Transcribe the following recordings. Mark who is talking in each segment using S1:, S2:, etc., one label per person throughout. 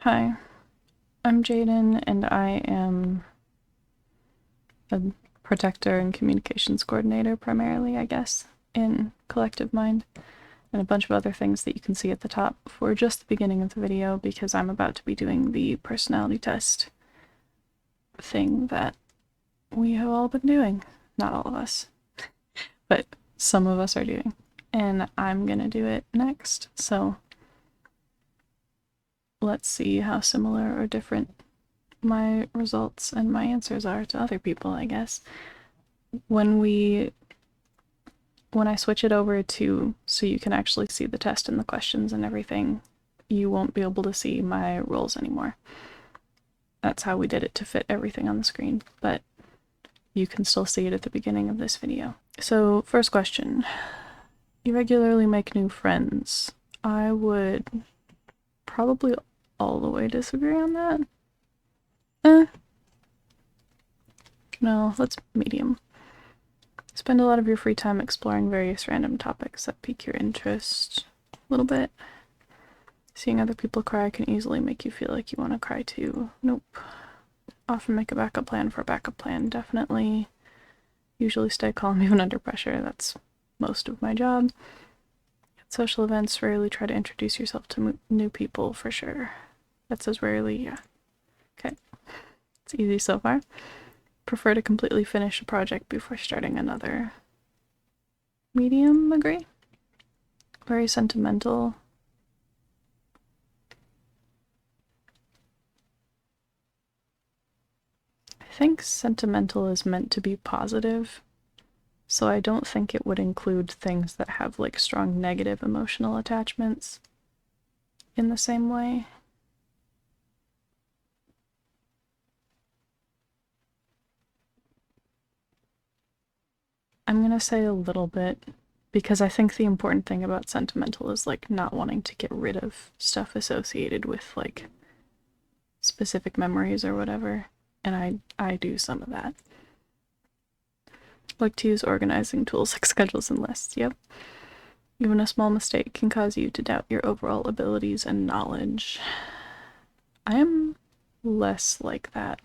S1: Hi, I'm Jayden, and I am a protector and communications coordinator primarily, I guess, in Collective Mind, and a bunch of other things that you can see at the top for just the beginning of the video because I'm about to be doing the personality test thing that we have all been doing. Not all of us, but some of us are doing. And I'm gonna do it next, so let's see how similar or different my results and my answers are to other people, I guess. When I switch it over to so you can actually see the test and the questions and everything, you won't be able to see my rolls anymore. That's how we did it to fit everything on the screen, but you can still see it at the beginning of this video. So, first question. You regularly make new friends. I would probably all the way disagree on that. No, let's medium. Spend a lot of your free time exploring various random topics that pique your interest a little bit. Seeing other people cry can easily make you feel like you want to cry too. Nope. Often make a backup plan for a backup plan, definitely. Usually stay calm even under pressure, that's most of my job. At social events, rarely try to introduce yourself to new people, for sure. That says rarely, yeah. Okay. It's easy so far. Prefer to completely finish a project before starting another. Medium, agree. Very sentimental. I think sentimental is meant to be positive, so I don't think it would include things that have like strong negative emotional attachments in the same way. I'm gonna say a little bit because I think the important thing about sentimental is like not wanting to get rid of stuff associated with like specific memories or whatever, and I do some of that. Like to use organizing tools like schedules and lists, yep. Even a small mistake can cause you to doubt your overall abilities and knowledge. I am less like that.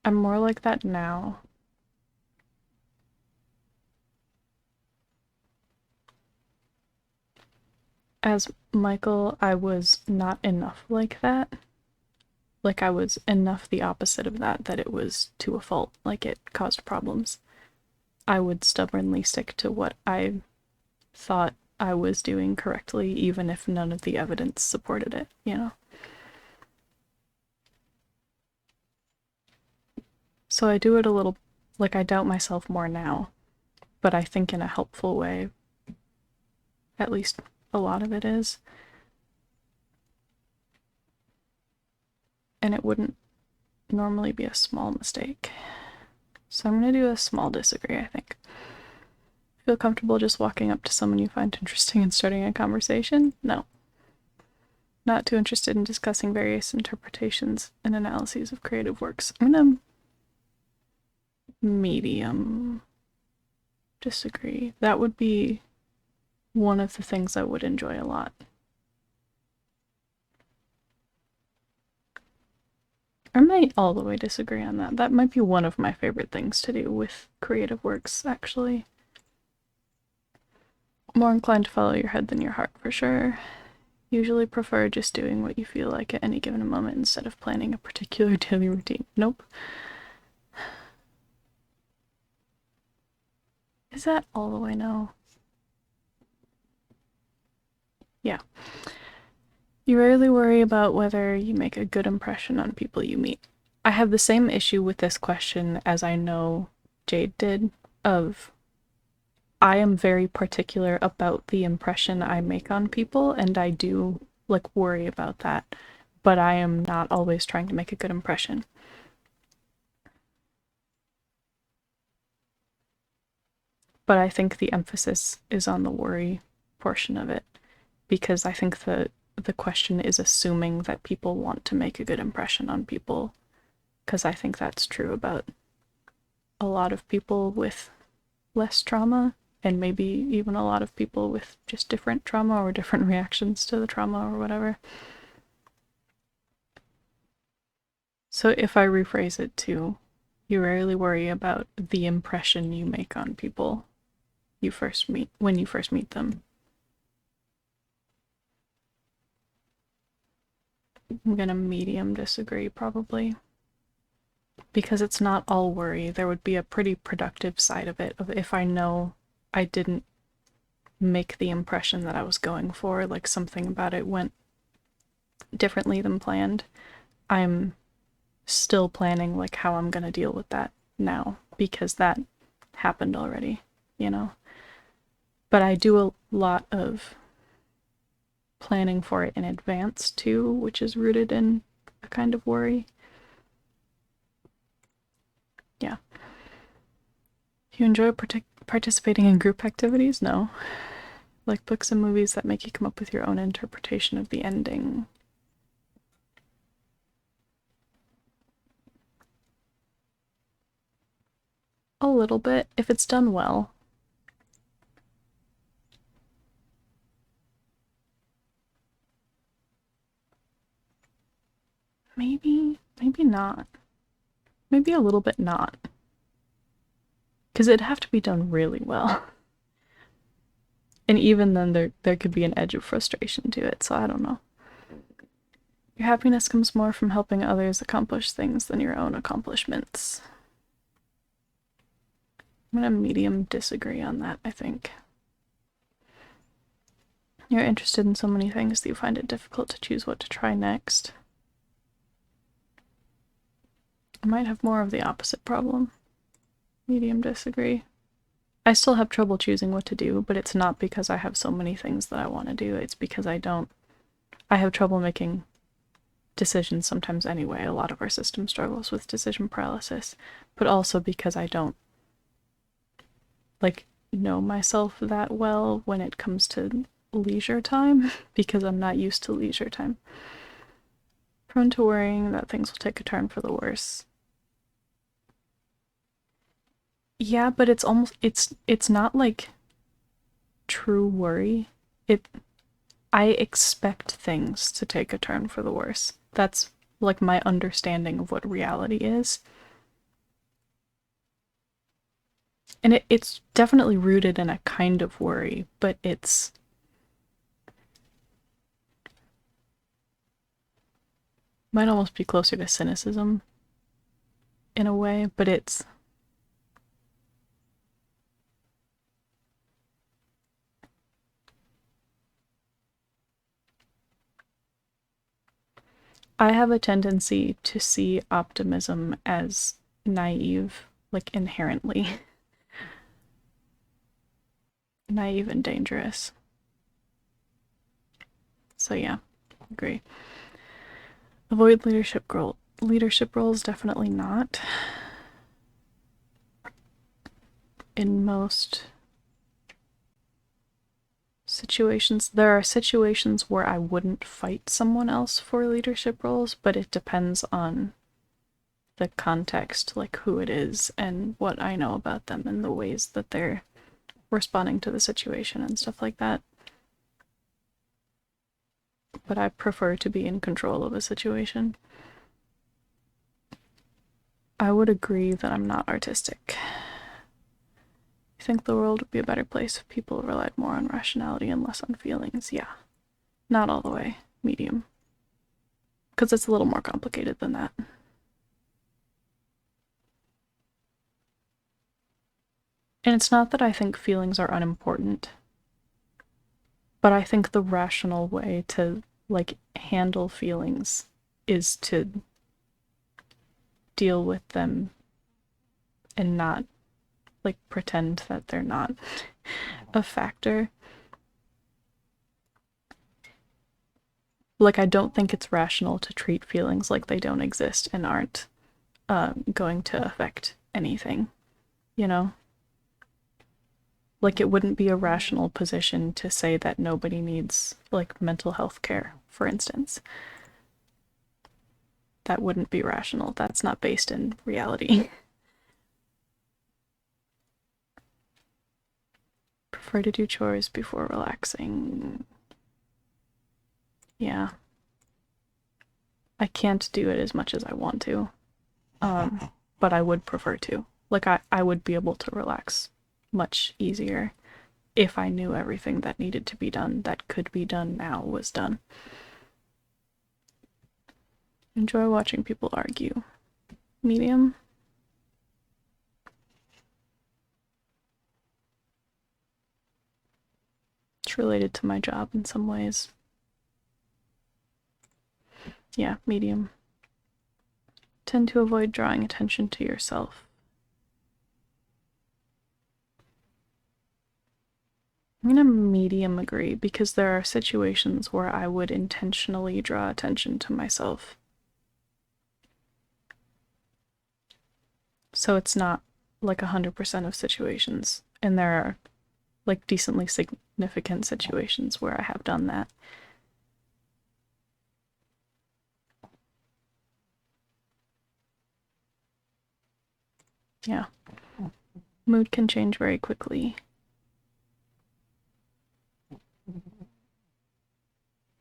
S1: I'm more like that now. As Michael, I was not enough like that. Like, I was enough the opposite of that, that it was to a fault, like it caused problems. I would stubbornly stick to what I thought I was doing correctly, even if none of the evidence supported it, you know? So I do it a little, like, I doubt myself more now, but I think in a helpful way. At least a lot of it is. And it wouldn't normally be a small mistake. So I'm gonna do a small disagree, I think. Feel comfortable just walking up to someone you find interesting and starting a conversation? No. Not too interested in discussing various interpretations and analyses of creative works. I'm gonna medium disagree. That would be one of the things I would enjoy a lot. I might all the way disagree on that. That might be one of my favorite things to do with creative works, actually. More inclined to follow your head than your heart, for sure. Usually prefer just doing what you feel like at any given moment instead of planning a particular daily routine. Nope. Is that all the way no? Yeah. You rarely worry about whether you make a good impression on people you meet. I have the same issue with this question as I know Jade did, of I am very particular about the impression I make on people, and I do like worry about that, but I am not always trying to make a good impression. But I think the emphasis is on the worry portion of it, because I think the question is assuming that people want to make a good impression on people, because I think that's true about a lot of people with less trauma and maybe even a lot of people with just different trauma or different reactions to the trauma or whatever. So if I rephrase it to, you rarely worry about the impression you make on people when you first meet them. I'm gonna medium disagree, probably. Because it's not all worry. There would be a pretty productive side of it, of if I know I didn't make the impression that I was going for, like something about it went differently than planned, I'm still planning like how I'm gonna deal with that now, because that happened already, you know? But I do a lot of planning for it in advance too, which is rooted in a kind of worry. Yeah. Do you enjoy participating in group activities? No. Like books and movies that make you come up with your own interpretation of the ending. A little bit, if it's done well. Maybe not. Maybe a little bit not. Because it'd have to be done really well. And even then, there could be an edge of frustration to it, so I don't know. Your happiness comes more from helping others accomplish things than your own accomplishments. I'm gonna medium disagree on that, I think. You're interested in so many things that you find it difficult to choose what to try next. I might have more of the opposite problem. Medium disagree. I still have trouble choosing what to do, but it's not because I have so many things that I want to do. It's because I have trouble making decisions sometimes anyway. A lot of our system struggles with decision paralysis, but also because I don't like know myself that well when it comes to leisure time, because I'm not used to leisure time. Prone to worrying that things will take a turn for the worse. Yeah, but it's not like true worry. I expect things to take a turn for the worse. That's like my understanding of what reality is. And it's definitely rooted in a kind of worry, but it's might almost be closer to cynicism in a way, but it's I have a tendency to see optimism as naive, like inherently naive and dangerous. So yeah, agree. Avoid leadership roles, definitely not. In most situations, there are situations where I wouldn't fight someone else for leadership roles, but it depends on the context, like who it is and what I know about them and the ways that they're responding to the situation and stuff like that. But I prefer to be in control of a situation. I would agree that I'm not artistic. I think the world would be a better place if people relied more on rationality and less on feelings. Yeah. Not all the way. Medium. Because it's a little more complicated than that. And it's not that I think feelings are unimportant, but I think the rational way to, like, handle feelings is to deal with them and not, like, pretend that they're not a factor. Like, I don't think it's rational to treat feelings like they don't exist and aren't going to affect anything, you know? Like, it wouldn't be a rational position to say that nobody needs, like, mental health care, for instance. That wouldn't be rational. That's not based in reality. Prefer to do chores before relaxing. Yeah. I can't do it as much as I want to. But I would prefer to. Like, I would be able to relax much easier if I knew everything that needed to be done, that could be done now, was done. Enjoy watching people argue. Medium. It's related to my job in some ways. Yeah, medium. Tend to avoid drawing attention to yourself. I'm gonna medium agree, because there are situations where I would intentionally draw attention to myself. So it's not like 100% of situations, and there are like decently significant situations where I have done that. Yeah. Mood can change very quickly.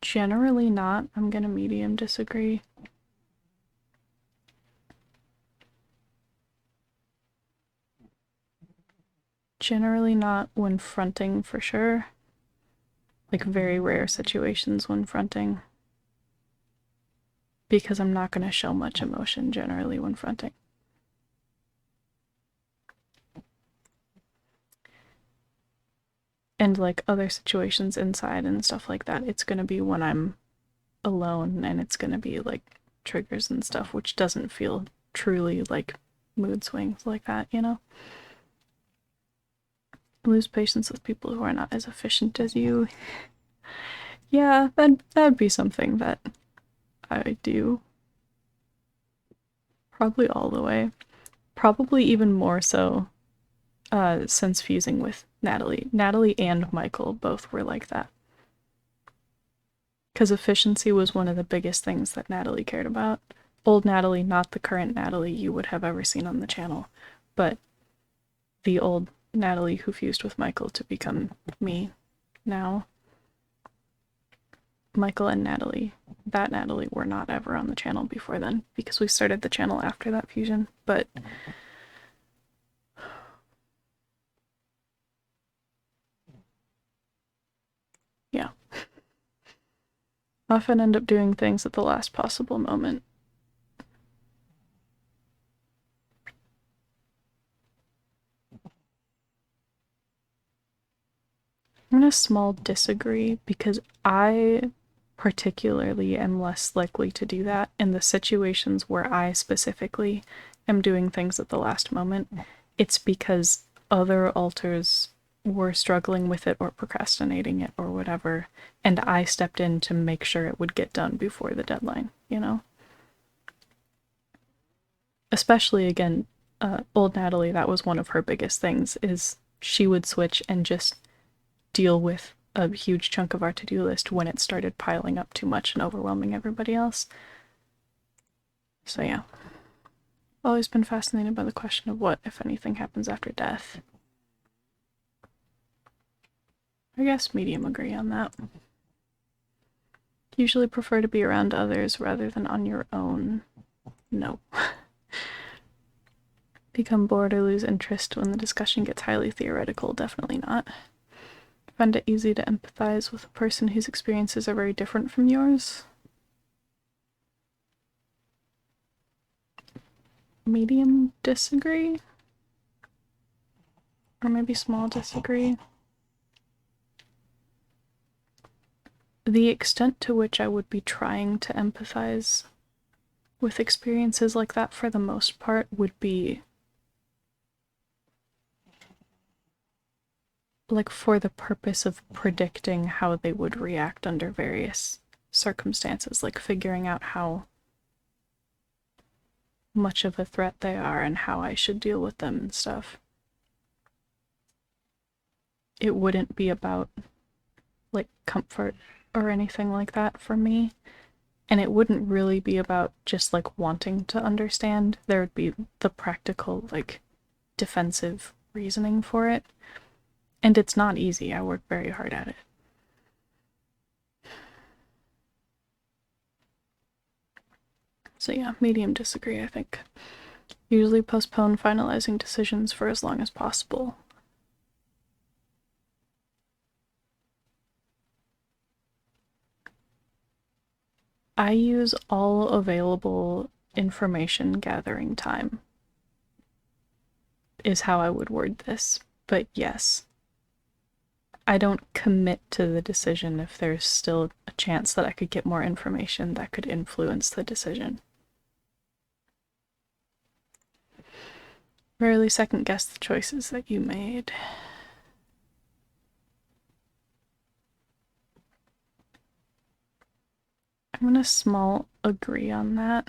S1: Generally not. I'm gonna medium disagree. Generally not when fronting, for sure. Like, very rare situations when fronting. Because I'm not gonna show much emotion generally when fronting. And like other situations inside and stuff like that, it's gonna be when I'm alone, and it's gonna be like triggers and stuff, which doesn't feel truly like mood swings like that, you know? Lose patience with people who are not as efficient as you. Yeah, that'd be something that I do. Probably all the way. Probably even more so since fusing with Natalie. Natalie and Michael both were like that. Because efficiency was one of the biggest things that Natalie cared about. Old Natalie, not the current Natalie you would have ever seen on the channel, but the old Natalie who fused with Michael to become me now. Michael and Natalie, that Natalie, were not ever on the channel before then, because we started the channel after that fusion, but yeah. Often end up doing things at the last possible moment. I'm gonna small disagree, because I particularly am less likely to do that in the situations where I specifically am doing things at the last moment. It's because other alters were struggling with it or procrastinating it or whatever, and I stepped in to make sure it would get done before the deadline, you know? Especially, again, old Natalie, that was one of her biggest things, is she would switch and just deal with a huge chunk of our to-do list when it started piling up too much and overwhelming everybody else. So yeah. Always been fascinated by the question of what, if anything, happens after death. I guess medium agree on that. Usually prefer to be around others rather than on your own. No. Become bored or lose interest when the discussion gets highly theoretical? Definitely not. Find it easy to empathize with a person whose experiences are very different from yours? Medium disagree? Or maybe small disagree? The extent to which I would be trying to empathize with experiences like that, for the most part, would be like for the purpose of predicting how they would react under various circumstances, like figuring out how much of a threat they are and how I should deal with them and stuff. It wouldn't be about like comfort or anything like that for me, and it wouldn't really be about just like wanting to understand. There would be the practical, like, defensive reasoning for it. And it's not easy. I work very hard at it. So yeah, medium disagree, I think. Usually postpone finalizing decisions for as long as possible. I use all available information gathering time, is how I would word this. But yes, I don't commit to the decision if there's still a chance that I could get more information that could influence the decision. Rarely second guess the choices that you made. I'm gonna small agree on that.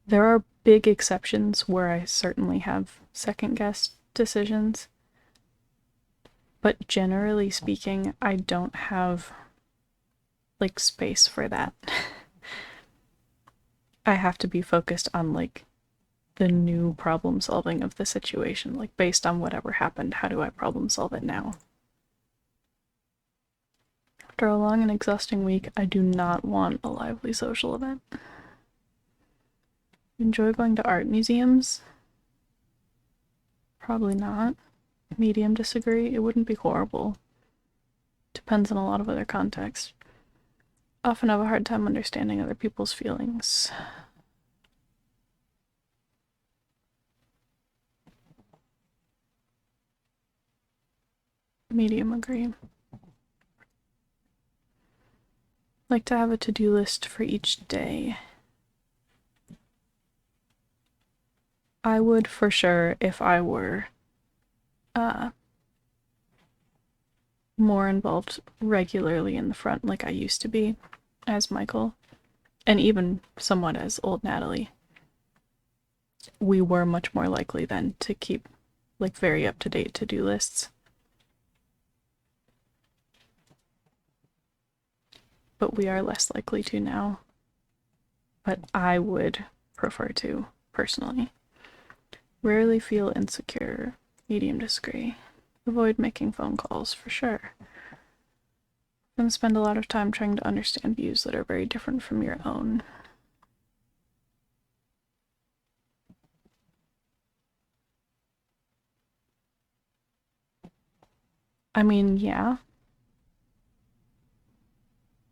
S1: There are big exceptions where I certainly have second guessed decisions, but generally speaking, I don't have like space for that. I have to be focused on like the new problem solving of the situation, like based on whatever happened, how do I problem solve it now? After a long and exhausting week, I do not want a lively social event. Enjoy going to art museums? Probably not. Medium disagree. It wouldn't be horrible. Depends on a lot of other context. Often have a hard time understanding other people's feelings. Medium agree. Like to have a to-do list for each day. I would for sure if I were more involved regularly in the front like I used to be as Michael, and even somewhat as old Natalie. We were much more likely then to keep like very up-to-date to-do lists. But we are less likely to now. But I would prefer to, personally. Rarely feel insecure. Medium disagree. Avoid making phone calls, for sure. Then spend a lot of time trying to understand views that are very different from your own. I mean, yeah.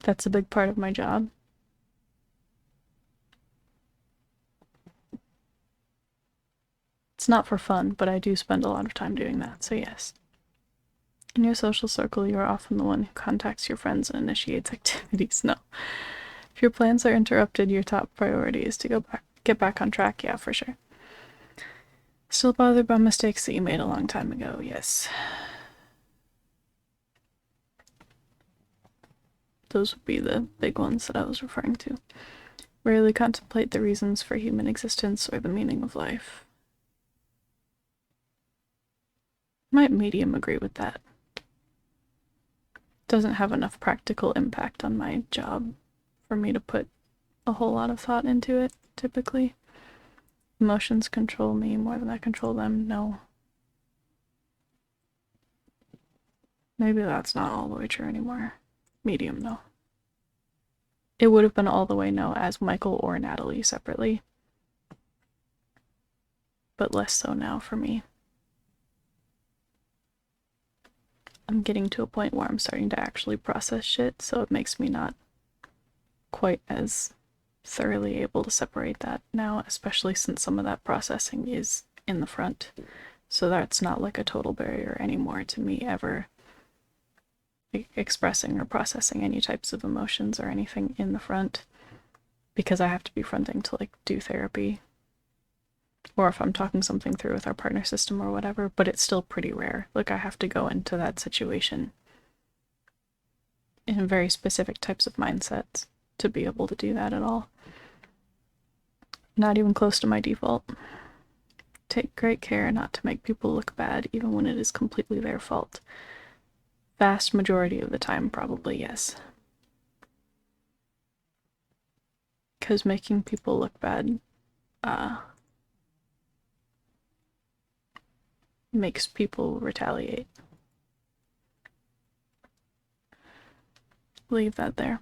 S1: That's a big part of my job. It's not for fun, but I do spend a lot of time doing that, so yes. In your social circle, you are often the one who contacts your friends and initiates activities. No. If your plans are interrupted, your top priority is to get back on track. Yeah, for sure. Still bothered by mistakes that you made a long time ago. Yes. Those would be the big ones that I was referring to. Rarely contemplate the reasons for human existence or the meaning of life. Might medium agree with that. Doesn't have enough practical impact on my job for me to put a whole lot of thought into it, typically. Emotions control me more than I control them. No. Maybe that's not all the way true anymore. Medium, no. It would have been all the way no as Michael or Natalie separately. But less so now for me. I'm getting to a point where I'm starting to actually process shit, so it makes me not quite as thoroughly able to separate that now, especially since some of that processing is in the front. So that's not like a total barrier anymore to me ever expressing or processing any types of emotions or anything in the front, because I have to be fronting to like do therapy, or if I'm talking something through with our partner system or whatever, but it's still pretty rare. Like I have to go into that situation in very specific types of mindsets to be able to do that at all. Not even close to my default. Take great care not to make people look bad, even when it is completely their fault. Vast majority of the time, probably, yes. Because making people look bad, makes people retaliate. Leave that there.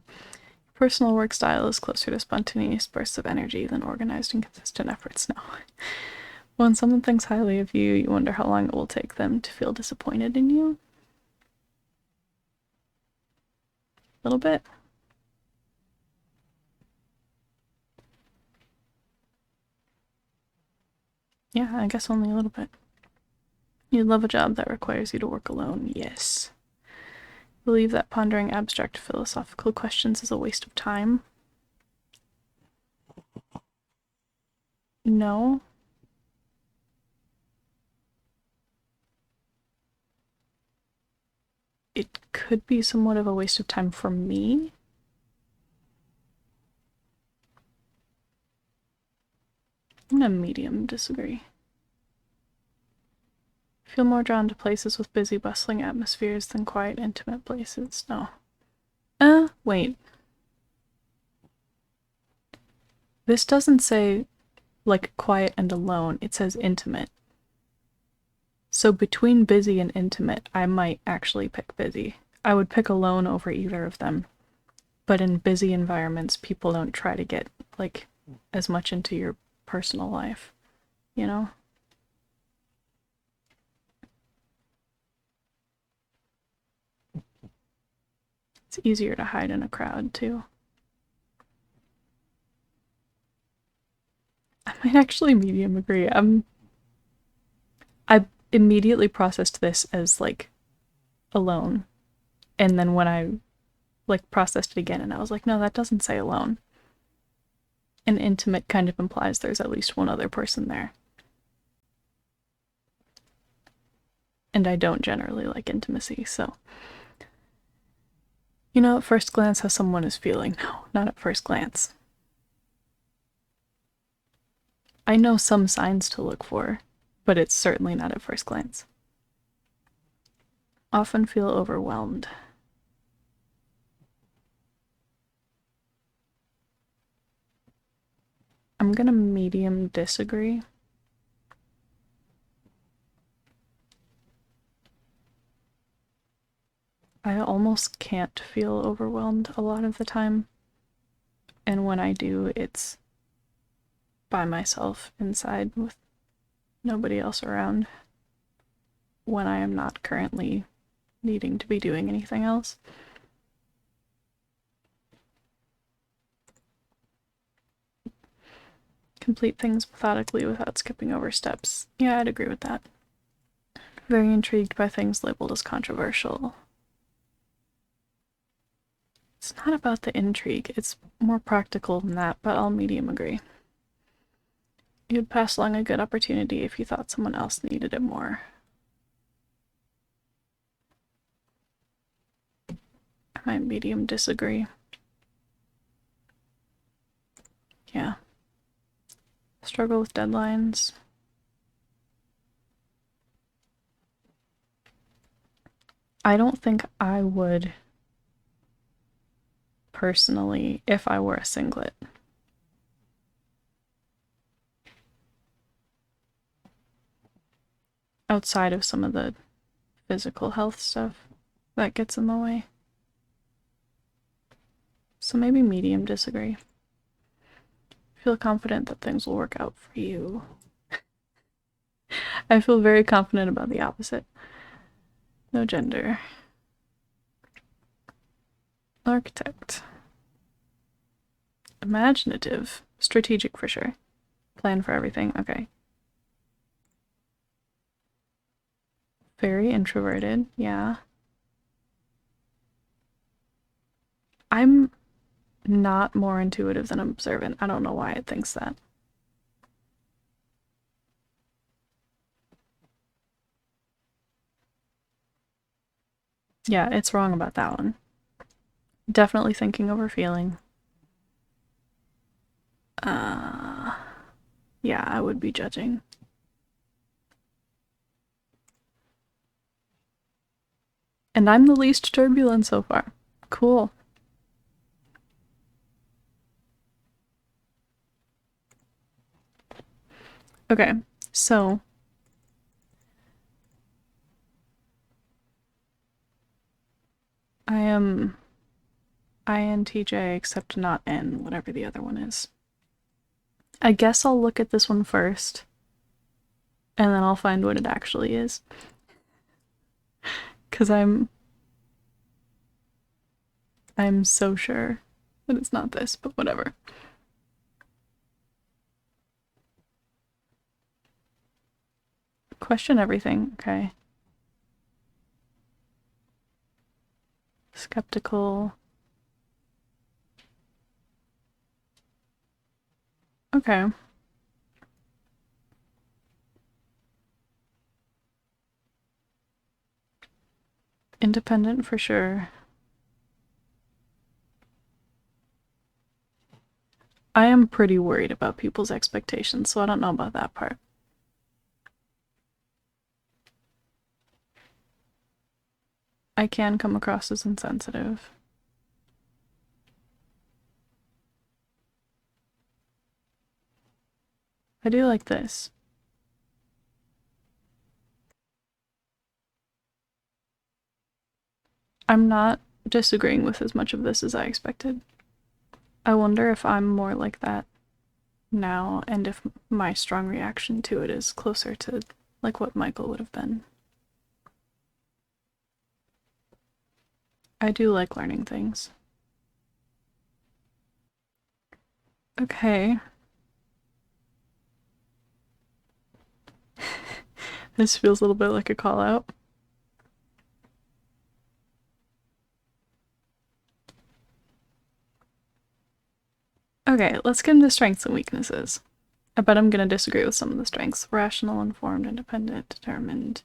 S1: Personal work style is closer to spontaneous bursts of energy than organized and consistent efforts. No. When someone thinks highly of you, you wonder how long it will take them to feel disappointed in you. A little bit. Yeah, I guess only a little bit. You love a job that requires you to work alone. Yes. Believe that pondering abstract philosophical questions is a waste of time. No. It could be somewhat of a waste of time for me. I'm gonna medium disagree. Feel more drawn to places with busy, bustling atmospheres than quiet, intimate places. No. Wait. This doesn't say, like, quiet and alone. It says intimate. So between busy and intimate, I might actually pick busy. I would pick alone over either of them. But in busy environments, people don't try to get, like, as much into your personal life, you know? It's easier to hide in a crowd, too. I might actually medium agree. I immediately processed this as, like, alone. And then when I, like, processed it again, and I was like, no, that doesn't say alone. And intimate kind of implies there's at least one other person there. And I don't generally like intimacy, so. You know at first glance how someone is feeling. No, not at first glance. I know some signs to look for, but it's certainly not at first glance. Often feel overwhelmed. I'm gonna medium disagree. I almost can't feel overwhelmed a lot of the time. And when I do, it's by myself inside with nobody else around when I am not currently needing to be doing anything else. Complete things methodically without skipping over steps. Yeah, I'd agree with that. Very intrigued by things labeled as controversial. It's not about the intrigue, it's more practical than that, but I'll medium agree. You'd pass along a good opportunity if you thought someone else needed it more. I might medium disagree. Yeah. Struggle with deadlines. I don't think I would personally if I were a singlet. Outside of some of the physical health stuff that gets in the way. So maybe medium disagree. Feel confident that things will work out for you. I feel very confident about the opposite. No gender. Architect. Imaginative. Strategic for sure. Plan for everything. Okay. Very introverted. Yeah. I'm not more intuitive than observant. I don't know why it thinks that. Yeah, it's wrong about that one. Definitely thinking over feeling. Yeah, I would be judging. And I'm the least turbulent so far. Cool. Okay, so I am INTJ except not N, whatever the other one is. I guess I'll look at this one first, and then I'll find what it actually is. Because I'm so sure that it's not this, but whatever. Question everything, okay. Skeptical. Okay. Independent for sure. I am pretty worried about people's expectations, so I don't know about that part. I can come across as insensitive. I do like this. I'm not disagreeing with as much of this as I expected. I wonder if I'm more like that now, and if my strong reaction to it is closer to like what Michael would have been. I do like learning things. Okay. This feels a little bit like a call out. Okay, let's get into strengths and weaknesses. I bet I'm gonna disagree with some of the strengths. Rational, informed, independent, determined.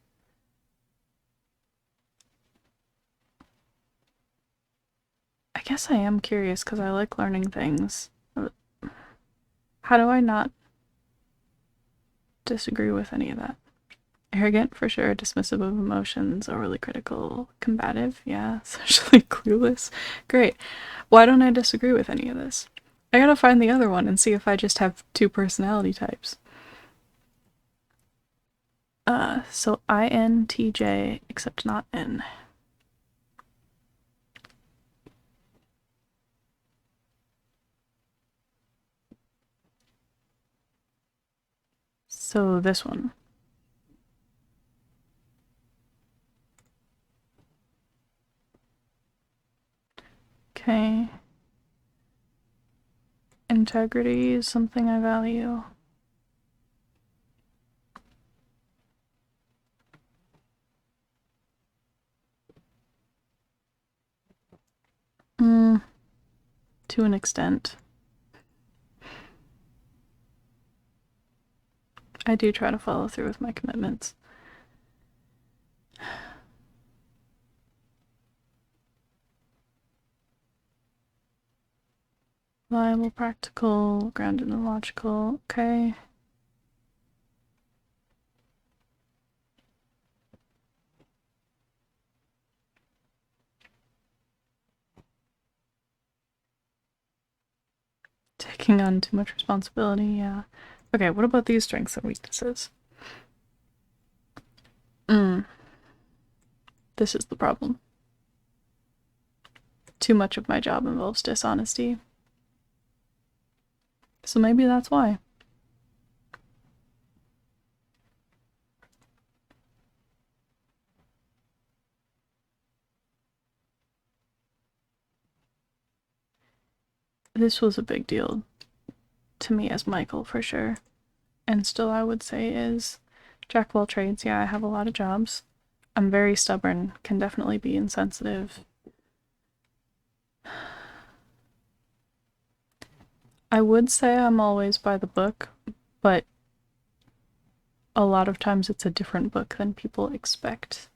S1: I guess I am curious because I like learning things. How do I not disagree with any of that? Arrogant, for sure. Dismissive of emotions, overly critical, combative, yeah. Socially clueless. Great. Why don't I disagree with any of this? I gotta find the other one and see if I just have two personality types. So INTJ, except not N. So this one. Okay. Integrity is something I value. To an extent. I do try to follow through with my commitments. Reliable, practical, grounded and logical. Okay. Taking on too much responsibility, yeah. Okay, what about these strengths and weaknesses? This is the problem. Too much of my job involves dishonesty. So maybe that's why. This was a big deal to me as Michael, for sure. And still I would say is jack of all trades. Yeah, I have a lot of jobs. I'm very stubborn, can definitely be insensitive. I would say I'm always by the book, but a lot of times it's a different book than people expect.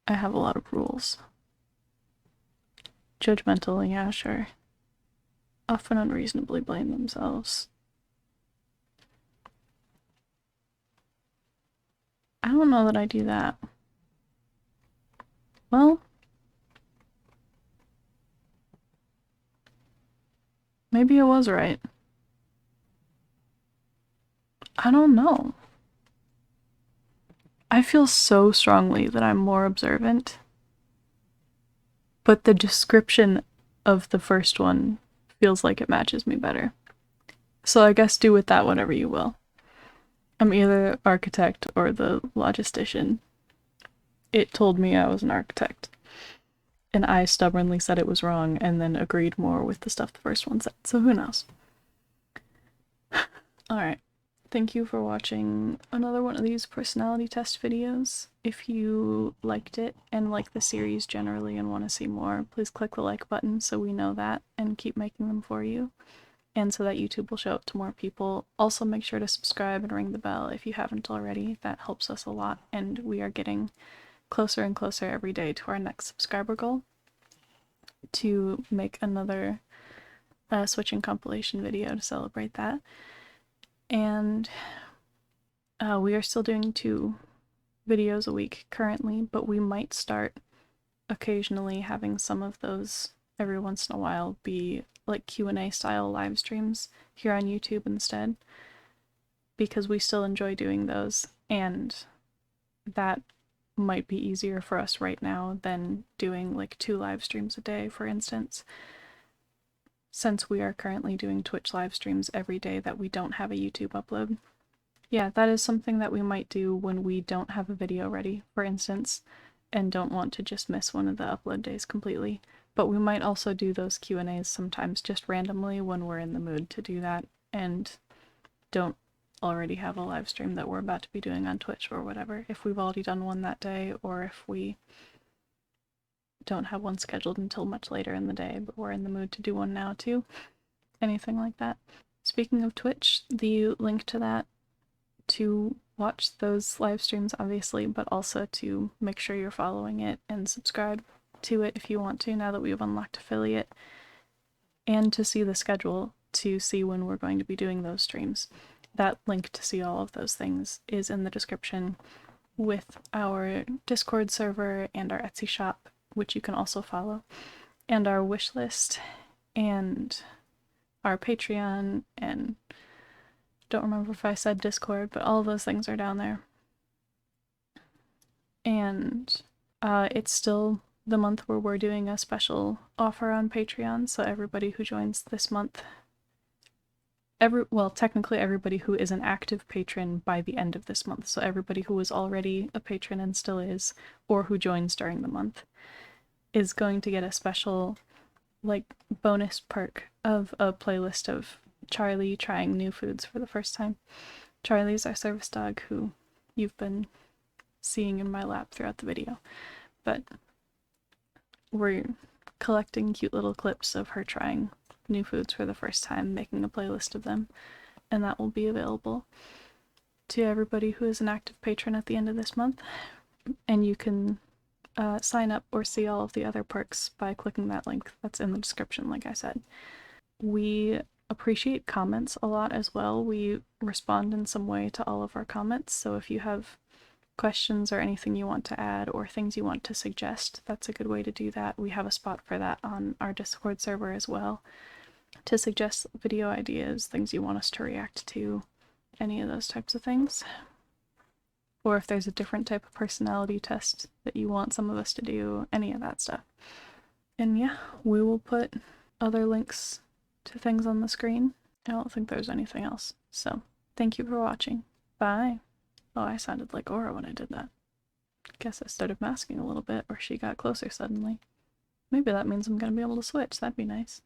S1: I have a lot of rules. Judgmental, yeah, sure. Often unreasonably blame themselves. I don't know that I do that. Well, maybe I was right. I don't know. I feel so strongly that I'm more observant, but the description of the first one feels like it matches me better. So I guess do with that whatever you will. I'm either the architect or the logistician. It told me I was an architect, and I stubbornly said it was wrong and then agreed more with the stuff the first one said, so who knows. Alright, thank you for watching another one of these personality test videos. If you liked it and like the series generally and want to see more, please click the like button so we know that and keep making them for you, and so that YouTube will show it to more people. Also make sure to subscribe and ring the bell if you haven't already. That helps us a lot, and we are getting closer and closer every day to our next subscriber goal to make another switching compilation video to celebrate that. And we are still doing 2 videos a week currently, but we might start occasionally having some of those every once in a while be like Q&A style live streams here on YouTube instead, because we still enjoy doing those, and that might be easier for us right now than doing like 2 live streams a day, for instance, since we are currently doing Twitch live streams every day that we don't have a YouTube upload. Yeah, that is something that we might do when we don't have a video ready, for instance, and don't want to just miss one of the upload days completely. But we might also do those Q&As sometimes just randomly when we're in the mood to do that and don't already have a live stream that we're about to be doing on Twitch or whatever, if we've already done one that day, or if we don't have one scheduled until much later in the day, but we're in the mood to do one now too. Anything like that. Speaking of Twitch, the link to that to watch those live streams obviously, but also to make sure you're following it and subscribe to it if you want to now that we've unlocked affiliate, and to see the schedule to see when we're going to be doing those streams. That link to see all of those things is in the description, with our Discord server and our Etsy shop, which you can also follow, and our wish list, and our Patreon, and don't remember if I said Discord, but all of those things are down there. And it's still the month where we're doing a special offer on Patreon, so everybody who joins this month, well, technically everybody who is an active patron by the end of this month, so everybody who was already a patron and still is, or who joins during the month, is going to get a special, like, bonus perk of a playlist of Charlie trying new foods for the first time. Charlie's our service dog who you've been seeing in my lap throughout the video, but we're collecting cute little clips of her trying new foods for the first time, making a playlist of them, and that will be available to everybody who is an active patron at the end of this month. And you can sign up or see all of the other perks by clicking that link that's in the description, like I said. We appreciate comments a lot as well. We respond in some way to all of our comments, so if you have questions or anything you want to add or things you want to suggest, that's a good way to do that. We have a spot for that on our Discord server as well, to suggest video ideas, things you want us to react to, any of those types of things. Or if there's a different type of personality test that you want some of us to do, any of that stuff. And yeah, we will put other links to things on the screen. I don't think there's anything else. So, thank you for watching. Bye. Oh, I sounded like Aura when I did that. Guess I started masking a little bit, or she got closer suddenly. Maybe that means I'm gonna be able to switch. That'd be nice.